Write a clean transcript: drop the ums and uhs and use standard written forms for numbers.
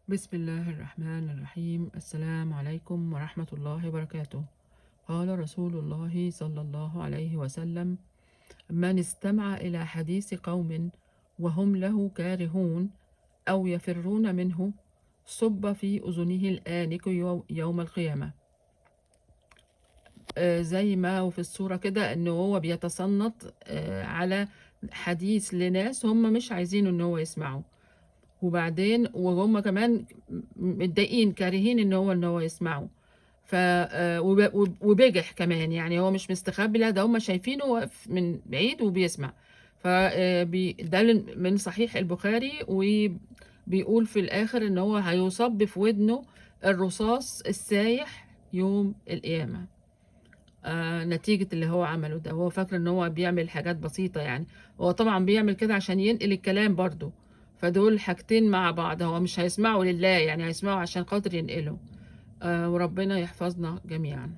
بسم الله الرحمن الرحيم. السلام عليكم ورحمة الله وبركاته. قال رسول الله صلى الله عليه وسلم: من استمع إلى حديث قوم وهم له كارهون أو يفرون منه صب في أذنه الآنك يوم القيامة. زي ما هو في الصورة كده إنه هو بيتصنت على حديث لناس هم مش عايزينه إن هو يسمعوا، وبعدين وهم كمان متضايقين كارهين ان هو يسمعوا. ف وبجح كمان، يعني هو مش مستخبي، لا ده هم شايفينه واقف من بعيد وبيسمع. ف ده من صحيح البخاري، وبيقول في الاخر ان هو هيصب في ودنه الرصاص السايح يوم القيامة. نتيجة اللي هو عمله ده، هو فاكر ان هو بيعمل حاجات بسيطة يعني. هو طبعا بيعمل كده عشان ينقل الكلام برضو، فدول حاجتين مع بعض. هو مش هيسمعوا لله، يعني هيسمعوا عشان خاطر ينقلوا. وربنا يحفظنا جميعا.